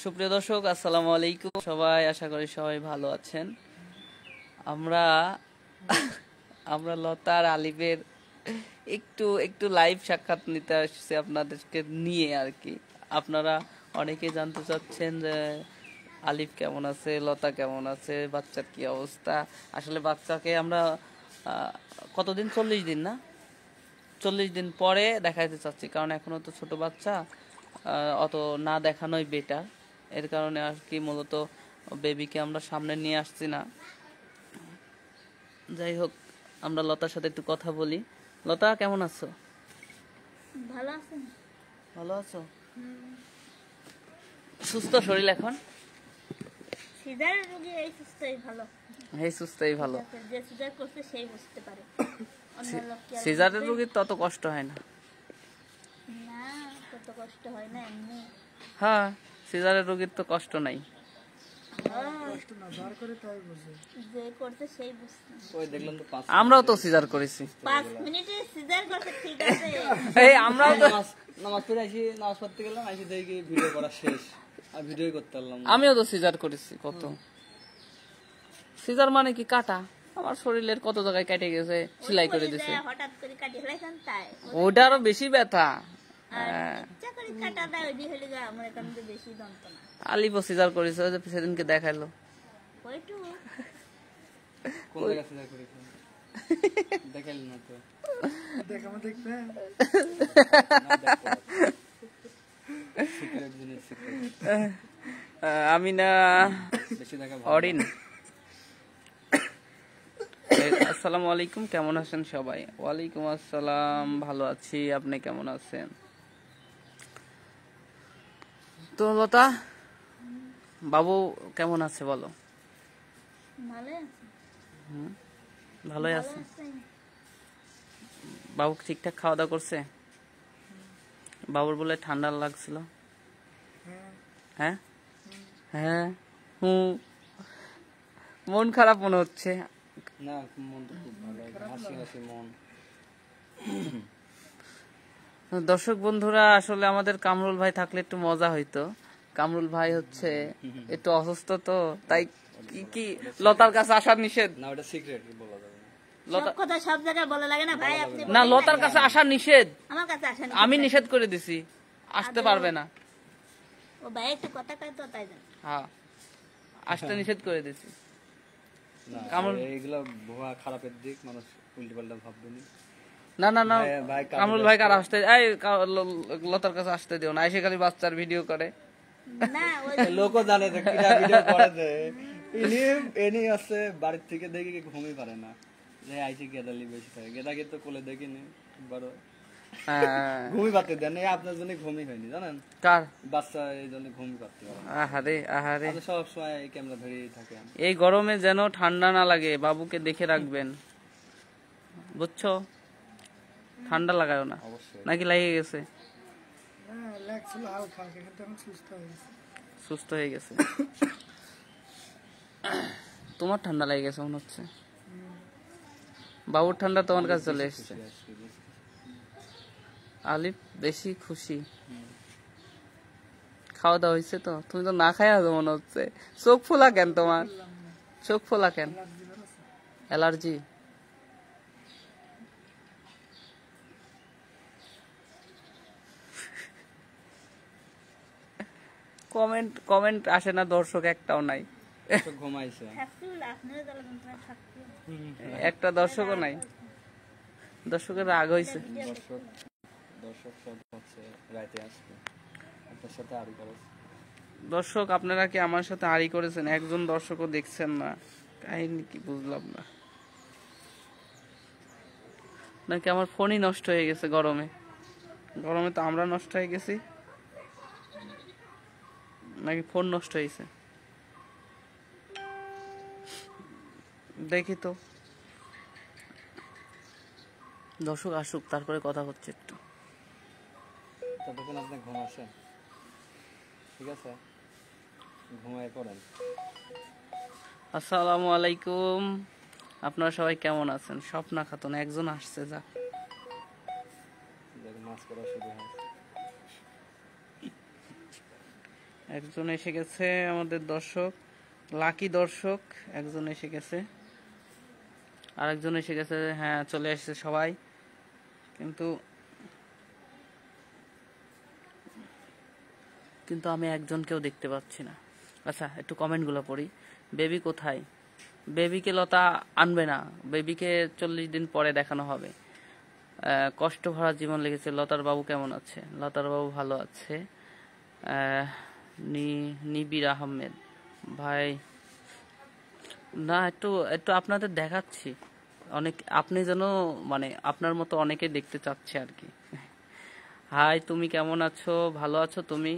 সুপ্রিয় দর্শক, আসসালামু আলাইকুম। সবাই আশা করি সবাই ভালো আছেন। আমরা আমরা লতা আর আলিফের একটু একটু লাইভ সাক্ষাৎ নিতে আসছি আপনাদেরকে নিয়ে আর কি। আপনারা অনেকেই জানতে চাচ্ছেন যে আলিফ কেমন আছে, লতা কেমন আছে, বাচ্চার কি অবস্থা। আসলে বাচ্চাকে আমরা কতদিন, 40 দিন না, 40 দিন পরে দেখাইতে চাচ্ছি, কারণ এখনো তো ছোট বাচ্চা, অত না দেখানোই বেটার। এর কারণে আর কি মূলত বেবিকে আমরা সামনে নিয়ে আসছি না। যাই হোক, আমরা লতার সাথে একটু কথা বলি। লতা, কেমন আছো? ভালো আছেন? ভালো আছো? সুস্থ শরীর এখন? সিজারের রোগী এই সুস্থই ভালো। এই সুস্থই ভালো। যে সিজার করতে সেই বুঝতে পারে। সিজারের রোগীর তত কষ্ট হয় না। না, তত কষ্ট হয় না এমনি। হ্যাঁ, সিজারের রোগীর তো কষ্ট নাই। আমরাও তো সিজার করেছি। 5 মিনিটে সিজার করতে ঠিক আছে। এই আমরাও তো নামাজ পড়ে আসি, নামাজ পড়তে গেলাম, আসি দেখি ভিডিও করা শেষ, আর ভিডিও করতে পারলাম। আমিও তো সিজার করেছি। কত সিজার মানে কি কাটা, আমার শরীরের কত জায়গায় কেটে গেছে, সেলাই করে দিয়েছে। হঠাৎ করে কাটি ফেলাইছেন তাই ওটা আরো বেশি ব্যথা। ইচ্ছা করে কাটা দেয়, ওই হলে গা আমার এখানে তো বেশি যন্ত্রণা। আলিফও সিজার করেছে, ওই যে সেদিনকে দেখাইলো। ওইটু কোন জায়গা সিজার করেছে দেখাইল না তো, দেখাবো দেখবে সিক্রেট জিনিস, সিক্রেট। আমি না বেশি দেখা অরিন। আসসালামু আলাইকুম, কেমন আছেন সবাই? ওয়ালাইকুম আসসালাম, ভালো আছি। আপনি কেমন আছেন? তো লতা, বাবু কেমন আছে বলো? ভালো আছে। ভালোই আছে। বাবু ঠিকঠাক খাওয়া দাওয়া করছে? বাবুর বলে ঠান্ডা লাগছিল। হ্যাঁ হ্যাঁ, মন খারাপ মনে হচ্ছে। না, মন তো খুব ভালো, হাসি হাসি মন। দর্শক বন্ধুরা, আসলে আমাদের কামরুল ভাই থাকলে একটু মজা হইতো। কামরুল ভাই হচ্ছে একটু অসুস্থ, তো তাই কি লতার কাছে আসার নিষেধ। না, ওটা সিক্রেট, বলা যাবে না। সব কথা সব জায়গায় বলা লাগে না ভাই। আপনি না, লতার কাছে আসার নিষেধ। আমার কাছে আসেন। আমি নিষেধ করে দিছি, আসতে পারবে না। ও ভাই একটু কথা কয় তো, তাই জান। হ্যাঁ, আসতে নিষেধ করে দিছি। না, এইগুলো ভুয়া, খারাপের দিক, মানুষ উল্টো পাল্টা ভাববে না। না না না, কামরুল ভাই কার আসতে, এই লতার কাছে আসতে দিও না, এসে খালি বাচ্চার ভিডিও করে। না, ওই লোকও জানে যে কিরা ভিডিও করে দেয়। এনি আছে বাড়ির থেকে দেখি ঘুমিয়ে পারে না, যে আইসি গেদালি বেশি থাকে। গেদাকে তো কোলে দেখিনি বড়, ঘুমিয়ে পারতে দেন। এই আপনার জন্য ঘুমিয়ে হয়নি, জানেন? কার বাচ্চা এই জন্য ঘুমিয়ে পারতে পারে না। আহারে আহারে, সব সময় এই ক্যামেরা ধরেই থাকে। এই গরমে যেন ঠান্ডা না লাগে, বাবুকে দেখে রাখবেন, বুঝছো? ঠান্ডা লাগাও না। অবশ্যই। নাকি লাগে গেছে? সুস্থ হয়ে গেছে। তোমার ঠান্ডা লেগে গেছে মনে হচ্ছে। বাবুর ঠান্ডা তোমার কাছে চলে এসছে। আলিফ বেশি খুশি। খাওয়া দাওয়া হয়েছে তো? তুমি তো না খাই আছো মনে হচ্ছে। চোখ ফোলা কেন তোমার? চোখ ফোলা কেন? অ্যালার্জি? কমেন্ট কমেন্ট আসে না, দর্শক একটাও নাই। ঘুমাইছে, একটা দর্শকও নাই। দর্শকের রাগ হয়েছে। দর্শক সব হচ্ছে রাতে আসবে আপনার সাথে আড়ি করে। দর্শক, আপনারা কি আমার সাথে আড়ি করেছেন? একজন দর্শকও দেখছেন না, কাহিনী কি বুঝলাম না। নাকি আমার ফোনই নষ্ট হয়ে গেছে গরমে? গরমে তো আমরা নষ্ট হয়ে গেছি, নাকি ফোন নষ্ট হয়েছে? দেখি তো, দর্শক আসুক, তারপরে কথা হচ্ছে একটু। ততক্ষণ আপনি ঘুম আসেন, ঠিক আছে? ঘুমায় পড়েন। আসসালামু আলাইকুম, আপনারা সবাই কেমন আছেন? স্বপ্না খাতুন একজন আসছে, যা নাচ করা শুরু হয়। একজন এসে গেছে আমাদের দর্শক, লাকি দর্শক একজন এসে গেছে, আরেকজন এসে গেছে। হ্যাঁ, চলে এসেছে সবাই, কিন্তু কিন্তু আমি একজনকেও দেখতে পাচ্ছি না। আচ্ছা, একটু কমেন্টগুলো পড়ি। বেবি কোথায়? বেবিকে লতা আনবে না, বেবিকে 40 দিন পরে দেখানো হবে। কষ্ট ভরা জীবন লিখেছে লতার বাবু কেমন আছে? লতার বাবু ভালো আছে। নিবির আহমেদ ভাই, না একটু একটু আপনাদের দেখাচ্ছি, অনেক আপনি যেন মানে আপনার মতো অনেকে দেখতে চাচ্ছে আর কি। হাই, তুমি কেমন আছো? ভালো আছো? তুমি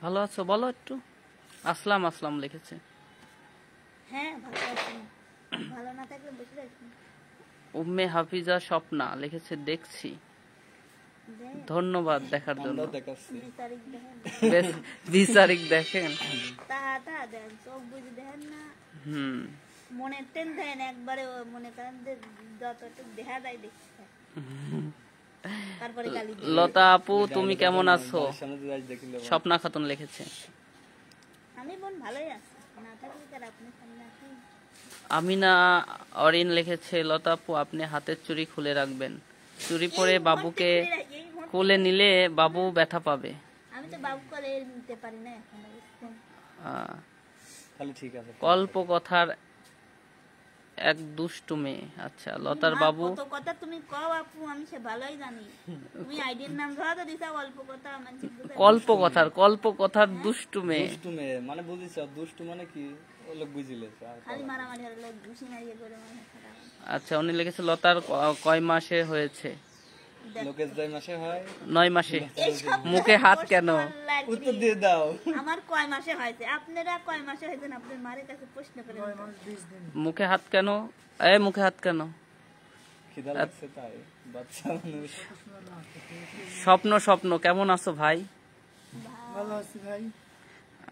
ভালো আছো? বলো একটু। আসলাম আসলাম লিখেছে। হ্যাঁ ভালো আছি, ভালো না থাকলে বসে রাখি। উম্মে হাফিজা স্বপ্না লিখেছে দেখছি। ধন্যবাদ দেখার জন্য। আমরা দেখাচ্ছি। 20 তারিখ দেখেন, 20 তারিখ দেখেন। তা দেন, চোখ বুঝে দেখেন না, হুম, মনে টেন দেন একবারে, মনে করেন যে যতটুকু দেখা যায় দেখতে হয়। তারপরে গালি দেন। লতা আপু তুমি কেমন আছো? বাড়ির সামনে দিয়ে আজ দেখিলে ভালো। স্বপ্না খাতুন লিখেছে। আমি বোন ভালোই আছি, না থাকলে তার আপনি সামনে আছি। আমিনা অরিন লিখেছে লতা আপু আপনি হাতের চুড়ি খুলে রাখবেন, চুড়ি পরে বাবুকে কোলে নিলে বাবু ব্যথা পাবে। আমি তো বাবু করে নিতে পারি না এখন, বুঝছেন? আহ, তাহলে ঠিক আছে। কল্প কথার এক দুষ্টু মেয়ে। আচ্ছা, লতার মা, বাবু কত কথা তুমি কও আপু, আমি সে ভালোই জানি। তুমি আইডির নাম ধরা তো দিছা অল্প কথা, মানুষ কল্প কথার দুষ্টু মেয়ে। দুষ্টু মেয়ে মানে বুঝিস, দুষ্টু মানে কি ও লোক বুঝিলে খালি মারামারি হলে ঘুষি মারিয়ে করে মানে খারাপ। আচ্ছা, উনি লিখেছে লতার কয় মাসে হয়েছে? লোকের 2 মাসে হয়, 9 মাসে। এইসব মুখে হাত কেন? লাগবে। উত্তর দিয়ে দাও। আমার কয় মাসে হয়েছে, আপনারা কয় মাসে হয়েছেন আপনার মায়ের কাছে প্রশ্ন করেন। মুখে হাত কেন? মুখে হাত কেন? খিদা লাগছে তাই, বাচ্চা মানুষ। স্বপ্ন স্বপ্ন কেমন আছো ভাই? ভালো আছি ভাই।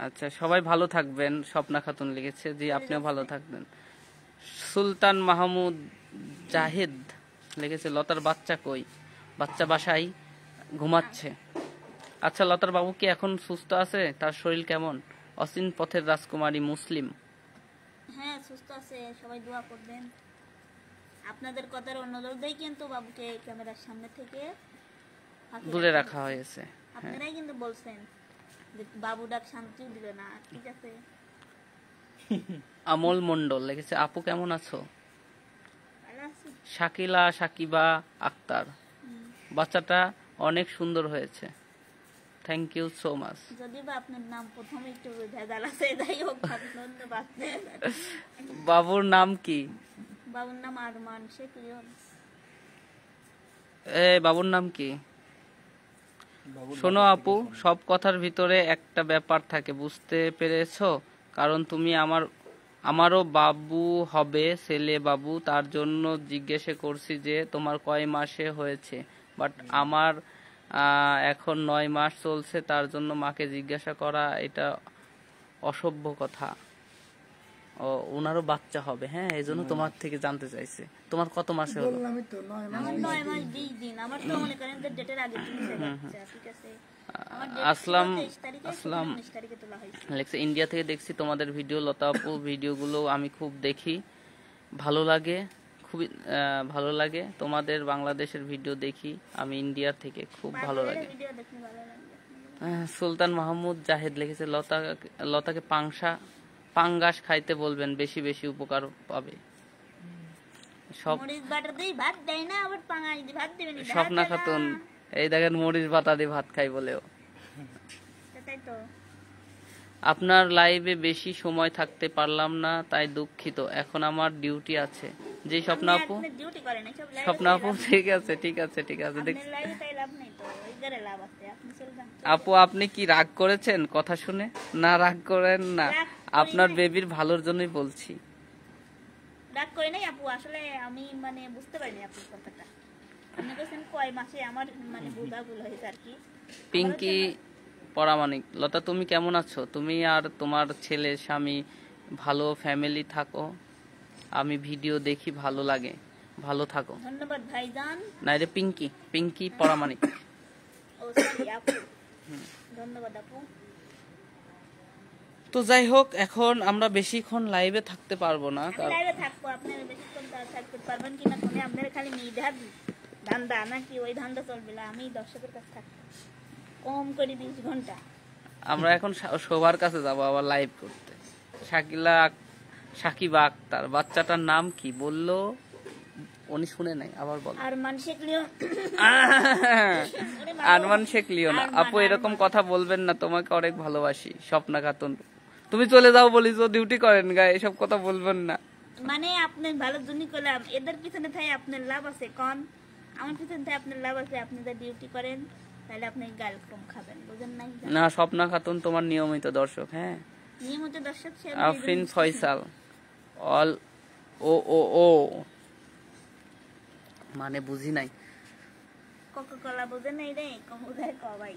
আচ্ছা, সবাই ভালো থাকবেন। স্বপ্না খাতুন লিখেছে, জি আপনিও ভালো থাকবেন। সুলতান মাহমুদ জাহিদ লিখেছে লতার বাচ্চা কই? বাচ্চা বাসায় ঘুমাচ্ছে। আচ্ছা, লতার বাবু কি এখন সুস্থ আছে? তার শরীর কেমন? অসীম পথের রাজকুমারী মুসলিম। হ্যাঁ সুস্থ আছে, সবাই দোয়া করবেন। আপনাদের কথার অনুরোধেই কিন্তু বাবুকে ক্যামেরার সামনে থেকে দূরে রাখা হয়েছে। আপনারাই কিন্তু বলছেন যে বাবু ডাক শান্তিও দিবে না, ঠিক আছে? আমল মন্ডল লিখেছে আপু কেমন আছো? ভালো আছি। শাকিলা সাকিবা আক্তার বাচ্চাটা অনেক সুন্দর হয়েছে, থ্যাংক ইউ সো মাচ। যদিও বা আপনার নাম প্রথমে একটু ভেজাল আছে, যাই হোক ধন্যবাদ। বাবুর নাম কি? বাবুর নাম আরমান শেখ রিয়ন। বাবুর নাম কি? বাবুর শোনো আপু, সব কথার ভিতরে একটা ব্যাপার থাকে, বুঝতে পেরেছো? কারণ তুমি আমারও বাবু হবে, ছেলে বাবু, তার জন্য জিজ্ঞেস করছি যে তোমার কয় মাসে হয়েছে। বাট আমার এখন 9 মাস চলছে, তার জন্য মাকে জিজ্ঞাসা করা এটা অসভ্য কথা। ও, ওনারও বাচ্চা হবে, হ্যাঁ, এই জন্য তোমার থেকে জানতে চাইছে তোমার কত মাসে হলো। বললামই তো 9 মাস। আমার 9 মাস 20 দিন। আমার তো মনে করেন যে ডেটের আগে থেকে বাচ্চা, ঠিক আছে? আমার date আসলাম ছিল 23 তারিখে, আসলাম 19 তারিখে তোলা হয়েছে। লেখছে ইন্ডিয়া থেকে দেখছি তোমাদের ভিডিও। লতা আপু ভিডিওগুলো আমি খুব দেখি, ভালো লাগে, খুবই ভালো লাগে। তোমাদের বাংলাদেশের ভিডিও দেখি আমি ইন্ডিয়া থেকে, খুব ভালো লাগে। ভিডিও দেখতে ভালো লাগে। সুলতান মাহমুদ জাহেদ লিখেছে লতাকে পাঙ্গাস খাইতে বলবেন, বেশি বেশি উপকার পাবে। সব মরিচ বাটা দিয়ে ভাত দেয় না, আবার পাঙাশ দিয়ে ভাত দিবেন। স্বপ্না খাতুন এই দেখেন মরিচ বাটা দিয়ে ভাত খাই বলেও। তাই তো। আপনার লাইভে বেশি সময় থাকতে পারলাম না, তাই দুঃখিত, এখন আমার ডিউটি আছে। জি স্বপ্না আপু, ডিউটি করেন সব লাইভে। স্বপ্না আপু ঠিক আছে ঠিক আছে ঠিক আছে। আপনার লাইভে তাই লাভ নেই তো, ওই ঘরে লাভ আছে, আপনি চলে যান। আপু আপনি কি রাগ করেছেন কথা শুনে? না রাগ করেন না, আপনার বেবির ভালোর জন্যই বলছি। রাগ করে নাই আপু, আসলে আমি মানে বুঝতে পারিনি আপনার কথাটা। আপনি বলছেন কয় মাসে, আমার মানে বোঝা ভুল হয়েছে আর কি। পিঙ্কি পরামানিক লতা তুমি কেমন আছো? তুমি আর তোমার ছেলে স্বামী ভালো ফ্যামিলি থাকো, আমি ভিডিও দেখি, ভালো লাগে, ভালো থাকো। ধন্যবাদ ভাইজান। না রে পিঙ্কি পরামানিক। ও সরি আপু, ধন্যবাদ আপু। তো যাই হোক, এখন আমরা বেশিক্ষণ লাইভে থাকতে পারবো না, আমি কারণ লাইভে থাকবো, আপনারা বেশিক্ষণ থাকতে পারবেন কিনা কোনে আপনারা খালি মিডার ধান্দা নাকি ওই ধান্দা চলবে না। আমি দর্শকের কাছে থাকবো কম করে 20 ঘন্টা। আমরা এখন সবার কাছে যাব আবার লাইভ করতে। সাকিবা আক্তার, বাচ্চাটার নাম কি বললো উনি শুনে নাই, আবার বল। আরমান শেখ লিওন। আরমান শেখ লিওন। আপু এরকম কথা বলবেন না, তোমাকে অনেক ভালোবাসি। স্বপ্না খাতুন, তুমি চলে যাও বলিস, ডিউটি করেন গায়ে, এসব কথা বলবেন না। মানে আপনি ভালো জন্য করলাম, এদের পিছনে থাই আপনার লাভ আছে কোন? আমার পিছনে থাই আপনার লাভ আছে, আপনি যা ডিউটি করেন তাহলে আপনি গাল কম খাবেন, বুঝেন নাই? না, স্বপ্না খাতুন তোমার নিয়মিত দর্শক। হ্যাঁ, নিয়মিত দর্শক সে আফরিন ফয়সাল অল ও ও ও মানে বুঝি নাই। কোকা-কোলা বুঝেন নাই রে, কম বুঝায় ক ভাই।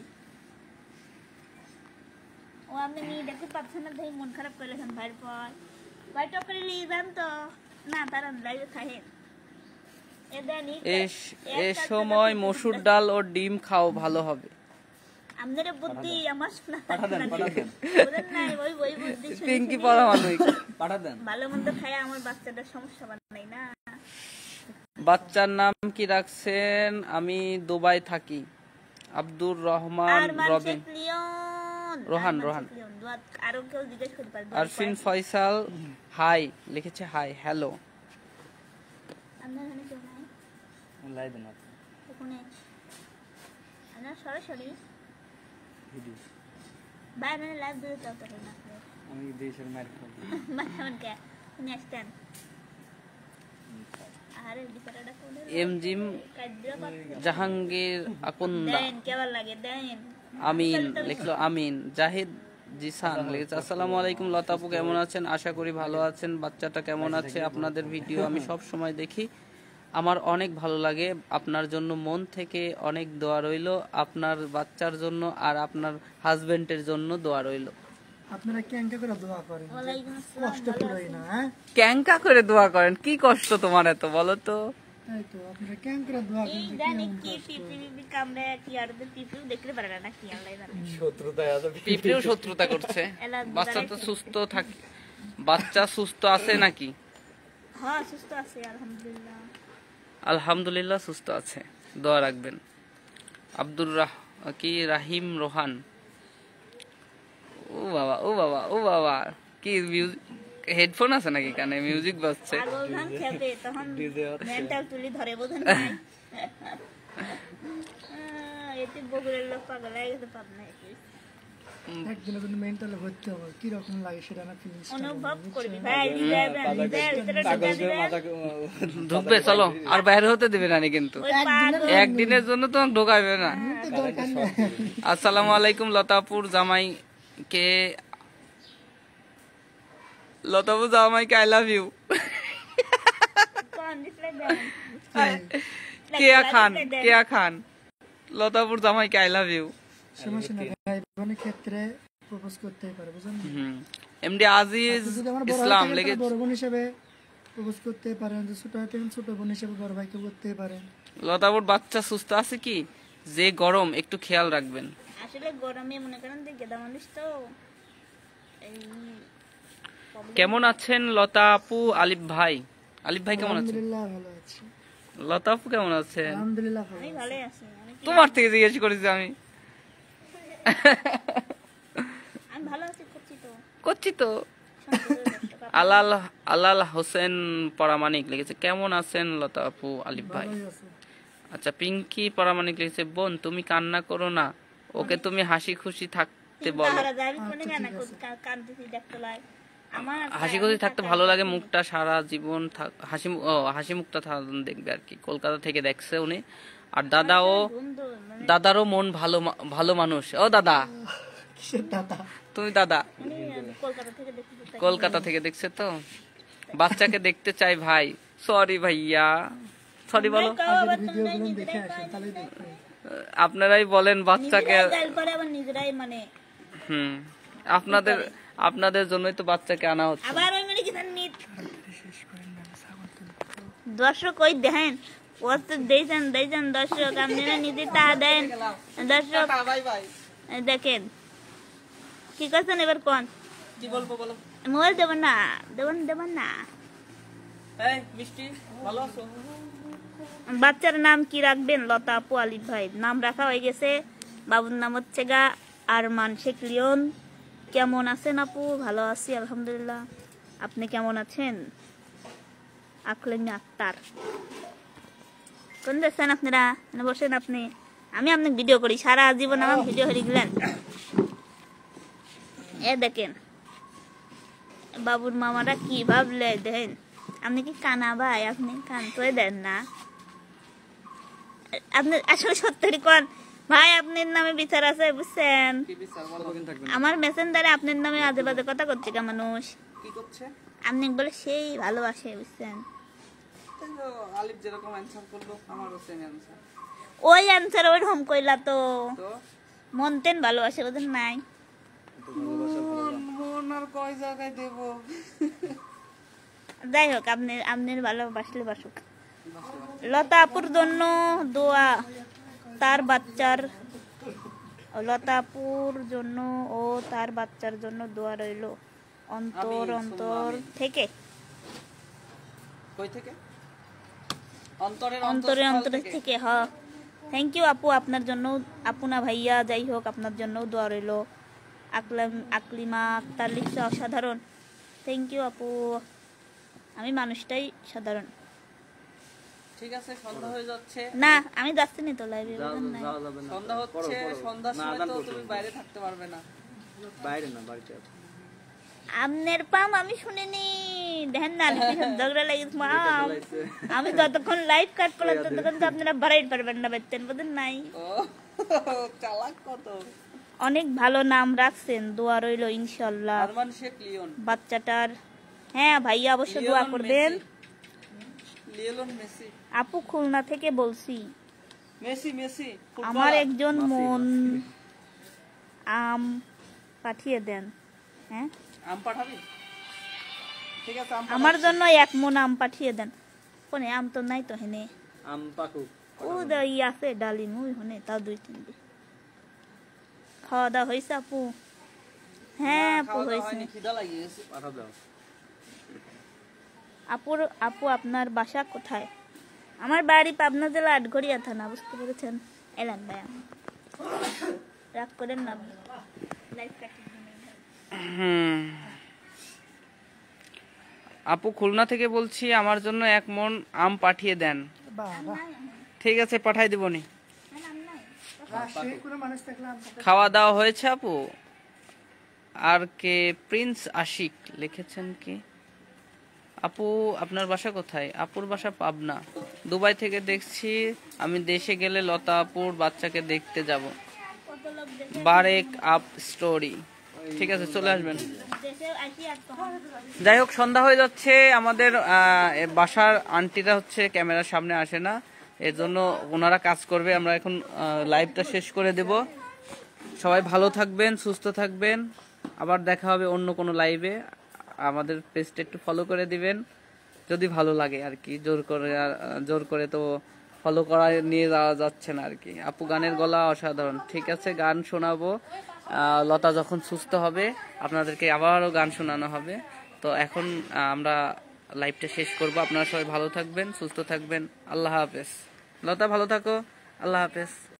ও আপনি নি দেখতে পাচ্ছেন না, তাই মন খারাপ করে লেখেন ভাইয়ের পর। ভাই টপ করে নিয়ে যান তো না, তারা লাইভে থাকেন। এ সময় মসুর ডাল ও ডিম খাও, ভালো হবে। আপনার বুদ্ধি আমার শোনা পাঠা দেন বলেন নাই, ওই ওই বুদ্ধি শুনে পিঙ্কি শুনে পরামানুক। পাঠা দেন। ভালো মন্দ খায় আমার বাচ্চাদের সমস্যা বানাই না। বাচ্চার নাম কি রাখছেন? আমি দুবাই থাকি। আব্দুর রহমান রবিন রোহান রোহান। আরো কেউ জিজ্ঞেস করতে পারবে? আরফিন ফয়সাল হাই লিখেছে, হাই হ্যালো। আপনার এখানে কেউ নাই? লাইভ না ওখানে আপনার সরাসরি ভিডিও বাইরে লাইভ দিতে চাও তো না? আমি দেশের মার খাবো মানে কে উনি আসতেন? আরে বিচারটা কোনে? এমজিম জাহাঙ্গীর আকুন্দা। দেন কেমন লাগে দেন? আমিন লিখলো, আমিন জাহিদ জিসান লিখেছে, আসসালামু আলাইকুম লতাপু, কেমন আছেন? আশা করি ভালো আছেন। বাচ্চাটা কেমন আছে? আপনাদের ভিডিও আমি সব সময় দেখি, আমার অনেক ভালো লাগে। আপনার জন্য মন থেকে অনেক দোয়া রইল, আপনার বাচ্চার জন্য আর আপনার হাজবেন্ডের জন্য দোয়া রইল। আপনারা ক্যাঙ্কা করে দোয়া করেন, ওয়ালাইকুম আসসালাম। কষ্ট পুরোই না। হ্যাঁ, ক্যাঙ্কা করে দোয়া করেন? কি কষ্ট তোমার এত, বলো তো? তাই তো আপনারা ক্যাঙ্কা করে দোয়া এই করেন। জানি কি পিপি কামড়ে কি আর পিপি দেখতে পারে না কি আল্লাহ জানে। শত্রুতায় আছে পিঁপড়েও শত্রুতা করছে। বাচ্চা তো সুস্থ থাকে, বাচ্চা সুস্থ আছে নাকি? হ্যাঁ সুস্থ আছে আলহামদুলিল্লাহ। আলহামদুলিল্লাহ সুস্থ আছে, দোয়া রাখবেন। আব্দুর রাহিম রোহান। ও বাবা ও বাবা ও বাবা, কি মিউজিক, হেডফোন আছে নাকি কানে? মিউজিক বাজছে। পাগল ধান খেতে তখন মেন্টাল তুলি ধরে, বোঝেন নাই? এতে বগুড়ের লোক পাগল হয়ে গেছে পাবনা। একদিনের জন্য মেন্টালে ভর্তি হবে, কি রকম লাগে সেটা না ফিলিংস অনুভব করবি ভাই। ভিতরে ঢুকা দিবেন। ঢুকবে, চলো, আর বাইরে হতে দিবে না কিন্তু। ওই পাগল একদিনের জন্য তোমাকে ঢোকাবে না। দরকার নেই। আসসালামু আলাইকুম লতাপুর জামাইকে, লতাপুর জামাইকে আই লাভ ইউ। কোন ডিসপ্লে দেন? কেয়া খান, কেয়া খান, লতাপুর জামাইকে আই লাভ ইউ। সমস্যা নেই, ভাই বোনের ক্ষেত্রে প্রপোজ করতেই পারে, বুঝলেন? এমডি আজিজ যদি আমার বড় ইসলাম ভাই লেগে, থাকে, বড় বোন হিসেবে প্রপোজ করতে পারেন। যদি ছোট হয় তখন ছোট বোন হিসেবে বড় ভাইকে করতে পারেন। লতাপুর বাচ্চা সুস্থ আছে কি? যে গরম, একটু খেয়াল রাখবেন। আসলে গরমে মনে করেন যে গেদা মানুষ তো এই কেমন আছেন লতা আপু? আলিফ ভাই, আলিফ ভাই কেমন আছেন? আলহামদুলিল্লাহ ভালো আছি। লতা আপু কেমন আছেন? আলহামদুলিল্লাহ ভালো আমি আছি। ভালোই আছি। আমি কি তোমার থেকে জিজ্ঞেস করেছি আমি। আমি ভালো আছি, করছি তো করছি তো। সংসদের দর্শক। আলাল হোসেন পরামানিক লিখেছে, কেমন আছেন লতা আপু? আলিফ ভাই। ভালোই আছে। আচ্ছা, পিঙ্কি পরামানিক লিখেছে, বোন তুমি কান্না করো না, ওকে তুমি হাসি খুশি থাকতে বলো। তাহলে যাবি কোনে গানা কান্দতেছি দেখতে লাই আমার হাসি খুশি থাকতে ভালো লাগে, মুখটা সারা জীবন হাসি মুখটা দেখবে আর কি। কলকাতা থেকে দেখছে উনি। আর বন্ধু মানে দাদারও মন ভালো মানুষ। ও দাদা, কিসের দাদা? তুমি দাদা? উনি কলকাতা থেকে দেখতে চাই। কলকাতা থেকে দেখছে তো। বাচ্চাকে দেখতে চাই ভাই। সরি ভাইয়া, সরি বলো। আবার ভিডিও গুলো দেখে আসেন, তাহলেই দেখবেন। আপনারাই বলেন বাচ্চাকে। গাল করে আবার নিজেরাই মানে আপনাদের জন্যই তো বাচ্চাকে আনা হচ্ছে। আবার ওই মানে কি জানি দর্শক ওই দেখেন ওস্ত দেইছেন দর্শক, আপনারা নিজে তা দেন দর্শক। দেখেন কি করছেন এবার কোন? কি বলবো বলো? মোবাইল দেবেন না, দেবেন না। এই মিষ্টি, ভালো আছো? বাচ্চার নাম কি রাখবেন? লতা আপু, আলিফ ভাই নাম রাখা হয়ে গেছে। বাবুর নাম হচ্ছে গা আরমান শেখ লিওন। কেমন আছেন আপু? ভালো আছি আলহামদুলিল্লাহ। আপনি কেমন আছেন? আকলিমা আক্তার। কোন দেখছেন আপনারা? বসেন আপনি, আমি আপনাকে ভিডিও করি, সারা জীবন আমার ভিডিও হয়ে গেলেন। এ দেখেন বাবুর মামারা কি ভাবলে, দেখেন আপনি কি কানা ভাই? আপনি কান তো দেন না। আপনি আসলে সত্যি কোন ভাই, আপনার নামে বিচার আছে বুঝছেন? কি বিচার বলো? কতদিন থাকবেন? আমার মেসেঞ্জারে আপনার নামে আজে বাজে কথা করছে কা মানুষ। কি করছে? আপনি বলে সেই ভালোবাসে বুঝছেন? এই যে আলিফ যেরকম অ্যানসার করলো, আমারও সেম অ্যানসার। ওই অ্যান্সার ওই রকম কইলা তো, তো মনতেন ভালোবাসে বুঝেন নাই। মন আর কয় জায়গায় দেব? যাই হোক, আপনার ভালোবাসলে বাসুক। লতা আপুর জন্য দোয়া, তার বাচ্চার, লতা আপুর জন্য ও তার বাচ্চার জন্য দোয়া রইল অন্তর অন্তর থেকে। কই থেকে? অন্তরের অন্তরে অন্তঃস্থল অন্তরে থেকে। হ, থ্যাংক ইউ আপু, আপনার জন্য, আপু না ভাইয়া, যাই হোক আপনার জন্য দোয়া রইল। আকলিমা আক্তার লিখছে অসাধারণ। থ্যাংক ইউ আপু, আমি মানুষটাই সাধারণ। ঠিক আছে, সন্ধ্যা হয়ে যাচ্ছে। না আমি যাচ্ছি না তো লাইভে। যাওয়া যাবে না। সন্ধ্যা হচ্ছে, সন্ধ্যার না, সময় আজান তো পড়ছে। তুমি বাইরে থাকতে পারবে না। বাইরে না, বাড়িতে আছে। আমনের পাম আমি শুনিনি, দেখেন না আমি পিছন ঝগড়া লাগিয়েছি মাম। আমি যতক্ষণ লাইভ কাট করলাম ততক্ষণ তো আপনারা বাড়াইতে পারবেন না, বেতেন বুঝেন নাই। ও চালাক কত! অনেক ভালো নাম রাখছেন, দোয়া রইল ইনশাল্লাহ আরমান শেখ লিওন। বাচ্চাটার। হ্যাঁ ভাইয়া অবশ্য দোয়া লিওনেল করবেন। Lionel Messi. আপু খুলনা থেকে বলছি, মেসি মেসি ফুটবলার। আমার একজন মন আম পাঠিয়ে দেন। হ্যাঁ আম পাঠাবি? ঠিক আছে, আম আমার পাঠাচ্ছি। জন্য এক মন আম পাঠিয়ে দেন। কোনে আম তো নাই তো হেনে, আম পাকুক। ও দই আছে ডালিম ওই হনে, তাও 2-3 দিন। খাওয়া দাওয়া হয়েছে আপু? হ্যাঁ না, আপু খাওয়া দাওয়া হয়েছে। হয়নি, খিদা লাগিয়ে গেছে। পাঠা দাও। আপু আপনার বাসা কোথায়? আমার বাড়ি পাবনা জেলা আটঘরিয়া থানা, বুঝতে পেরেছেন? এলাম ভাইয়া, রাগ করেন না। আপু খুলনা থেকে বলছি, আমার জন্য 1 মন আম পাঠিয়ে দেন। বাবা ঠিক আছে, পাঠাই দিবনি। রাজশাহীর কোনো মানুষ থাকলে আম পাঠাবে। খাওয়া দাওয়া হয়েছে আপু? আর কে প্রিন্স আশিক লিখেছেন কি? আপু আপনার বাসা কোথায়? আপুর বাসা পাবনা। দুবাই থেকে দেখছি, আমি দেশে গেলে লতা আপুর বাচ্চাকে দেখতে যাব। Barek up story. ঠিক আছে, চলে আসবেন। যাই হোক, সন্ধ্যা হয়ে যাচ্ছে। আমাদের বাসার আন্টিরা হচ্ছে ক্যামেরার সামনে আসে না, এর জন্য ওনারা কাজ করবে। আমরা এখন লাইভটা শেষ করে দেব। সবাই ভালো থাকবেন, সুস্থ থাকবেন। আবার দেখা হবে অন্য কোনো লাইভে। আমাদের পেজটা একটু ফলো করে দিবেন যদি ভালো লাগে আর কি। জোর করে তো ফলো করা নিয়ে যাওয়া যাচ্ছে না আর কি। আপু গানের গলা অসাধারণ। ঠিক আছে, গান শোনাবো। লতা যখন সুস্থ হবে আপনাদেরকে আবারও গান শোনানো হবে। তো এখন আমরা লাইভটা শেষ করব। আপনারা সবাই ভালো থাকবেন, সুস্থ থাকবেন। আল্লাহ হাফেজ। লতা ভালো থাকো। আল্লাহ হাফেজ।